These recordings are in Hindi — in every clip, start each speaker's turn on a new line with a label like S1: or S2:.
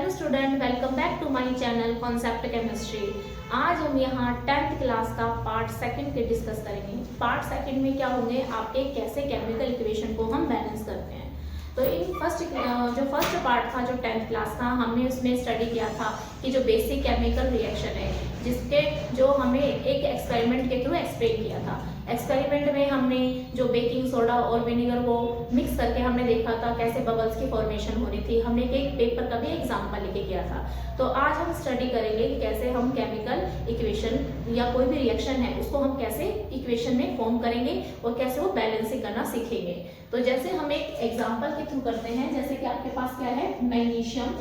S1: Hello student, welcome back to my channel concept chemistry. आज हम यहाँ 10th क्लास का पार्ट सेकंड के डिस्कस करेंगे। पार्ट सेकंड में क्या होंगे, आपके कैसे केमिकल इक्वेशन को हम बैलेंस करते हैं। तो इन फर्स्ट पार्ट था जो 10th क्लास था, हमने उसमें स्टडी किया था कि जो बेसिक केमिकल रिएक्शन है, जिसके जो हमें एक एक्सपेरिमेंट के थ्रू एक्सप्लेन किया था। एक्सपेरिमेंट में हमने जो बेकिंग सोडा और विनेगर को मिक्स करके हमने देखा था कैसे बबल्स की फॉर्मेशन हो रही थी। हमने एक पेपर का भी एग्जाम्पल लेके किया था। तो आज हम स्टडी करेंगे कि कैसे हम केमिकल इक्वेशन या कोई भी रिएक्शन है उसको हम कैसे इक्वेशन में फॉर्म करेंगे और कैसे वो बैलेंसिंग करना सीखेंगे। तो जैसे हम एक एग्जाम्पल के थ्रू करते हैं, जैसे कि आपके पास क्या है, मैग्नीशियम।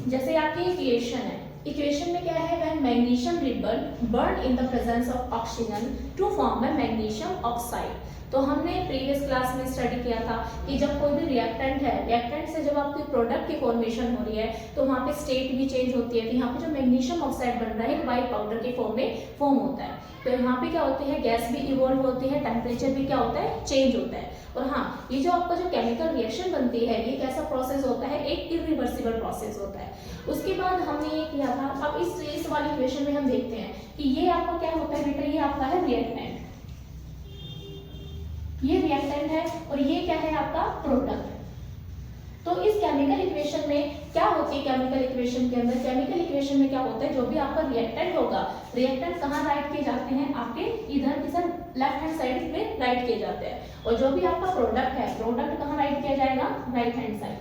S1: जैसे आपकी इक्वेशन है, इक्वेशन में क्या है, when magnesium ribbon burn in the presence of oxygen to form a magnesium oxide. तो हमने प्रीवियस क्लास में स्टडी किया था कि जब कोई भी रिएक्टेंट है, रिएक्टेंट से जब आपकी प्रोडक्ट की फॉर्मेशन हो रही है तो वहाँ पे स्टेट भी चेंज होती है। तो यहाँ पे जो मैग्नीशियम ऑक्साइड बन रहा है व्हाइट पाउडर के फॉर्म में फॉर्म होता है। तो यहाँ पे क्या होती है, गैस भी इवॉल्व होती है, टेम्परेचर भी क्या होता है, चेंज होता है। और हाँ, ये जो आपका जो केमिकल रिएक्शन बनती है, ये कैसा प्रोसेस होता है, एक इरिवर्सिबल प्रोसेस होता है। उसके बाद हमने ये किया था, अब इस वाली इक्वेशन में हम देखते हैं कि ये आपका क्या होता है बेटा, ये आपका है रिएक्टेंट, ये रिएक्टेंट है और ये क्या है आपका प्रोडक्ट। तो इस केमिकल इक्वेशन में क्या होती है, केमिकल इक्वेशन के अंदर, केमिकल इक्वेशन में क्या होता है, जो भी आपका रिएक्टेंट होगा, रिएक्टेंट कहाँ राइट किए जाते हैं, आपके इधर की साइड लेफ्ट हैंड साइड पे राइट किए जाते हैं। और जो भी आपका प्रोडक्ट है, प्रोडक्ट कहाँ राइट किया जाएगा, राइट हैंड साइड।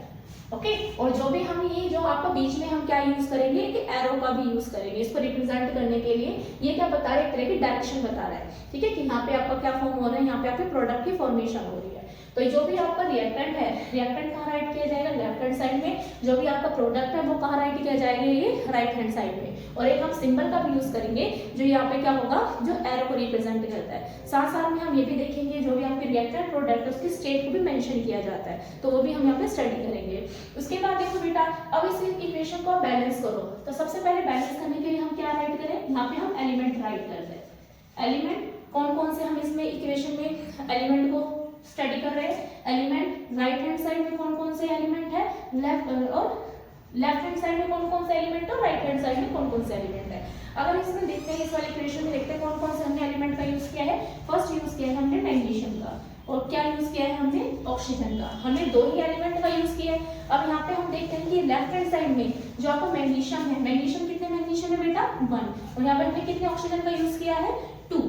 S1: ओके और जो भी हम ये जो आपका बीच में हम क्या यूज करेंगे कि एरो का भी यूज करेंगे इसको रिप्रेजेंट करने के लिए। ये क्या बता रहा है, एक तरह की डायरेक्शन बता रहा है, ठीक है, कि यहाँ पे आपका क्या फॉर्म हो रहा है, यहाँ पे आपके प्रोडक्ट की फॉर्मेशन हो रही है। तो जो भी आपका रिएक्टेंट है, रिएक्टेंट कहाँ राइट किया जाएगा, लेफ्ट हैंड साइड में। जो भी आपका प्रोडक्ट है वो कहाँ राइट किया जाएगा, ये राइट हैंड साइड में। और एक हम सिंबल का भी यूज करेंगे जो यहाँ पे क्या होगा, जो एरो को रिप्रेजेंट करता है। साथ साथ में हम ये भी देखेंगे जो भी आपके रिएक्टेंट प्रोडक्ट है उसकी स्टेट को भी मेंशन किया जाता है, तो वो भी हम यहाँ पे स्टडी करेंगे। उसके बाद देखो बेटा, अब इस इक्वेशन को बैलेंस करो। तो सबसे पहले बैलेंस करने के लिए हम क्या राइट करें, यहाँ पे हम एलिमेंट राइट करते हैं। एलिमेंट कौन कौन से हम इसमें इक्वेशन में एलिमेंट को स्टडी कर रहे हैं। एलिमेंट राइट हैंड साइड में कौन कौन से एलिमेंट है, लेफ्ट हैंड साइड में कौन कौन से एलिमेंट है और राइट हैंड साइड में कौन कौन से एलिमेंट है। अगर इसमें देखते हैं, इस वाले इक्वेशन में देखते हैं कौन कौन से हमने एलिमेंट का यूज किया है। फर्स्ट यूज किया है हमने मैग्नीशियम का, और क्या यूज किया है हमने, ऑक्सीजन का। हमने दो ही एलिमेंट का यूज किया है। अब यहाँ पे हम देखते हैं कि लेफ्ट हैंड साइड में जो आपका मैग्नीशियम है, मैग्नीशियम कितने मैग्नीशियम है बेटा, 1। और यहाँ पे हमने कितने ऑक्सीजन का यूज किया है, 2।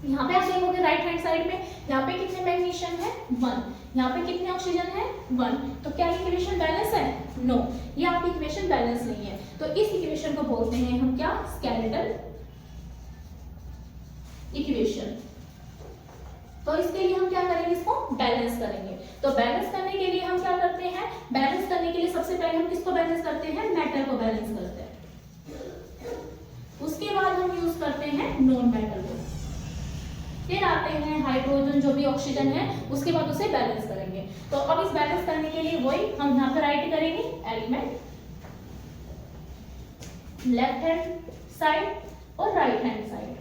S1: यहाँ पे आप देखोगे राइट हैंड साइड में, यहाँ पे कितने मैग्नीशियम है, 1। यहाँ पे कितने ऑक्सीजन है, 1। तो क्या इक्वेशन बैलेंस है, नो, ये आपकी इक्वेशन बैलेंस नहीं है। तो इस इक्वेशन को बोलते हैं हम क्या, स्केलेटल इक्वेशन। तो इसके लिए हम क्या करेंगे, इसको बैलेंस करेंगे। तो बैलेंस करने के लिए हम क्या करते हैं, बैलेंस करने के लिए सबसे पहले हम किसको बैलेंस करते हैं, मेटल को बैलेंस करते हैं। उसके बाद हम यूज करते हैं नॉन मेटल को, फिर आते हैं हाइड्रोजन, जो भी ऑक्सीजन है, उसके बाद उसे बैलेंस करेंगे। तो अब इस बैलेंस करने के लिए वही हम यहाँ पे राइट करेंगे, एलिमेंट लेफ्ट हैंड साइड और राइट हैंड साइड।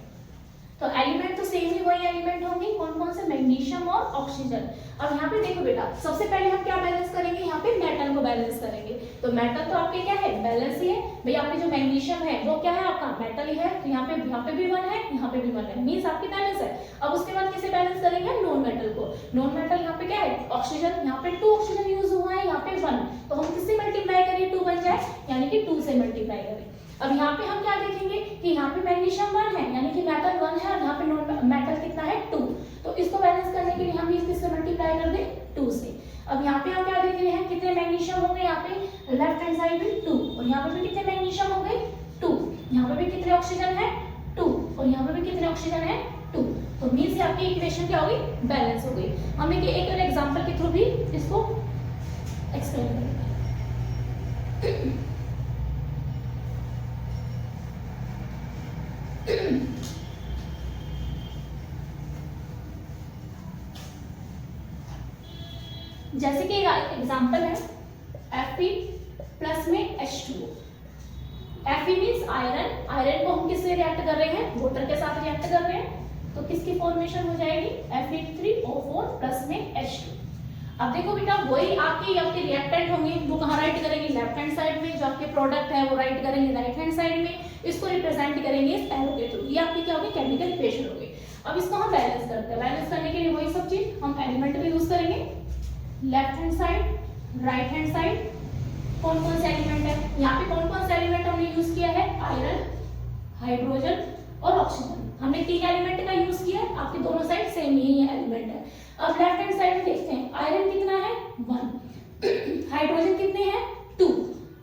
S1: तो एलिमेंट तो सेम ही वही एलिमेंट होंगे, कौन कौन से, मैग्नीशियम और ऑक्सीजन। अब यहाँ पे देखो बेटा, सबसे पहले हम क्या बैलेंस करेंगे, यहाँ पे मेटल को बैलेंस करेंगे। तो मेटल तो आपके क्या है, बैलेंस ही है भाई। आपके जो मैग्नीशियम है वो क्या है, आपका मेटल ही है। तो यहाँ पे भी 1 है, यहाँ पे भी 1 है, मींस आपकी बैलेंस है। अब उसके बाद किसे बैलेंस करेंगे, नॉन मेटल को। नॉन मेटल यहाँ पे क्या है, ऑक्सीजन। यहाँ पे 2 ऑक्सीजन यूज हुआ है, यहाँ पे 1। तो हम किससे मल्टीप्लाई करें, 2 बन जाए, यानी कि 2 से मल्टीप्लाई करें। अब यहाँ पे हम क्या देखेंगे कि यहाँ पे मैग्नीशियम 1 है, यानी कि मेटल 1 है, और यहाँ पे नॉन मेटल कितना है, 2। तो इसको बैलेंस करने के लिए हम इससे मल्टीप्लाई कर दें, 2 से। अब यहाँ पे हम क्या देख रहे हैं, कितने मैग्नीशियम हो गए, यहाँ पे लेफ्ट हैंड साइड में 2, और यहाँ पे भी कितने मैग्नीशियम हो गए, 2। यहाँ पे भी कितने ऑक्सीजन है, 2, और यहाँ पे भी कितने ऑक्सीजन है, 2। तो मीन्स आपकी इक्वेशन क्या होगी, बैलेंस हो गई। हम एक और एग्जाम्पल के थ्रू भी इसको एक्सप्लेन करेंगे। जैसे कि एग्जांपल है Fe प्लस में H2O। Fe means iron, iron को हम किससे रिएक्ट कर रहे हैं, वाटर के साथ रिएक्ट कर रहे हैं। तो किसकी फॉर्मेशन हो जाएगी, Fe3O4 प्लस में H2। अब देखो बेटा वही आपके रिएक्टेंट होंगे, वो कहाँ राइट करेंगे, लेफ्ट हैंड साइड में, जो आपके प्रोडक्ट है वो राइट करेंगे राइट हैंड साइड में, इसको रिप्रेजेंट करेंगे इस एरो के थ्रू। ये आपके क्या होगी, केमिकल इक्वेशन होगी। अब इसको हम बैलेंस करते हैं। बैलेंस करने के लिए वही सब चीज हम एलिमेंट भी यूज करेंगे, left hand side right hand side. कौन कौन से एलिमेंट है यहाँ पे, कौन कौन से एलिमेंट हमने यूज किया है, आयरन, हाइड्रोजन और ऑक्सीजन। हमने 3 एलिमेंट का यूज किया है, आपके दोनों साइड सेम ही एलिमेंट है। अब लेफ्ट हैंड साइड में देखते हैं, आयरन कितना है 1, हाइड्रोजन कितने हैं 2,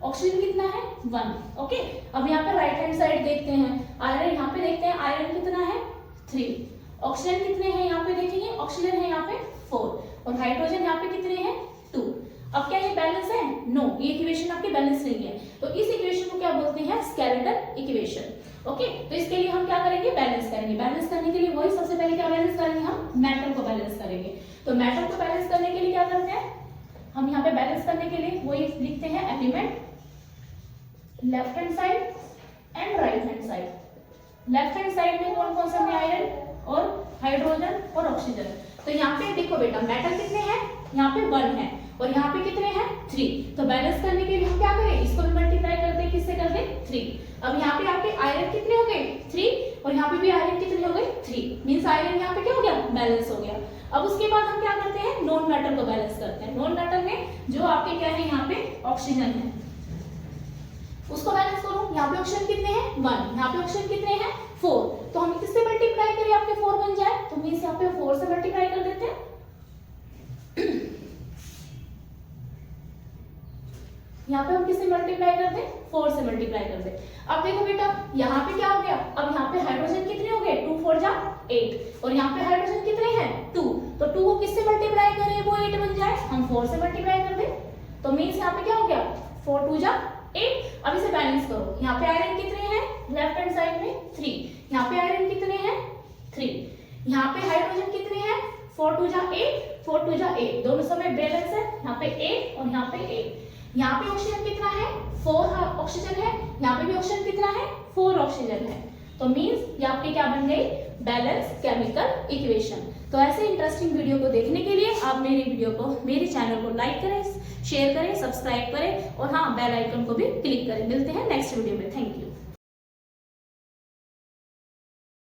S1: ऑक्सीजन कितना है 1। ओके, अब यहाँ पे राइट हैंड साइड देखते हैं, आयरन यहाँ पे देखते हैं, आयरन कितना है 3, ऑक्सीजन कितने हैं यहाँ पे देखेंगे, ऑक्सीजन है यहाँ पे 4 और हाइड्रोजन यहाँ पे कितने हैं 2। अब क्या ये बैलेंस है, नो, ये इक्वेशन आपकी बैलेंस नहीं है, तो इस इक्वेशन को क्या बोलते हैं, स्केलेटल इक्वेशन। ओके, तो इसके लिए हम क्या करेंगे, बैलेंस करेंगे। बैलेंस करने के लिए वही सबसे पहले क्या बैलेंस करेंगे, हम मेटल को बैलेंस करेंगे। तो मेटल को बैलेंस करने के लिए क्या करते हैं, हम यहाँ पे बैलेंस करने के लिए वही लिखते हैं, element left hand side and right hand side. Left hand side में कौन कौन सा है, आयरन और हाइड्रोजन और ऑक्सीजन। तो यहाँ पे देखो बेटा मेटल कितने हैं, यहाँ पे 1 है और यहाँ पे कितने हैं 3। तो बैलेंस करने के लिए हम क्या करें, इसको भी मल्टीप्लाई करते हैं, किससे करते हैं 3। अब यहाँ पे आपके आयरन कितने हो गए 3 और यहाँ पे भी आयरन कितने हो गए 3, मींस आयरन यहाँ पे क्या हो गया, बैलेंस हो गया। अब उसके बाद हम क्या करते हैं, नॉन मेटल को बैलेंस करते हैं। नॉन मेटल में जो आपके क्या है, यहाँ पे ऑक्सीजन है, उसको बैलेंस करो। यहाँ पे ऑक्सीजन कितने हैं 1, यहाँ पे ऑक्सीजन कितने हैं 4। तो हम किससे मल्टीप्लाई करें, आपके 4 बन जाए, तो मींस यहाँ पे 4 से मल्टीप्लाई कर देते हैं। यहाँ पे हम किससे मल्टीप्लाई करते हैं, 4 से मल्टीप्लाई करते हैं। अब देखो बेटा यहाँ पे क्या हो गया, अब यहाँ पे हाइड्रोजन कितने हो गए, 2 4 जा 8 और यहाँ पे हाइड्रोजन कितने हैं 2। तो 2 को किससे मल्टीप्लाई करें, वो 8 बन जाए, हम 4 से मल्टीप्लाई कर दें। तो मींस यहाँ पे क्या हो गया, 4 2 जा 8। अब इसे बैलेंस करो, यहाँ पे आयरन कितने हैं, लेफ्ट हैंड साइड में 3, यहाँ पे आयरन कितने हैं 3, यहाँ पे हाइड्रोजन कितने हैं 4 2 जा 8, 4 2 जा 8, दोनों समय बैलेंस है, यहाँ पे 8 और यहाँ पे 8। यहाँ पे ऑक्सीजन कितना है 4 ऑक्सीजन है, यहाँ पे भी ऑक्सीजन कितना है 4 ऑक्सीजन है। तो मींस ये आपकी क्या बन गई, बैलेंस केमिकल इक्वेशन। तो ऐसे इंटरेस्टिंग वीडियो को देखने के लिए आप मेरे चैनल को लाइक करें, शेयर करें, सब्सक्राइब करें और हाँ बेल आइकन को भी क्लिक करें। मिलते हैं नेक्स्ट वीडियो में, थैंक यू।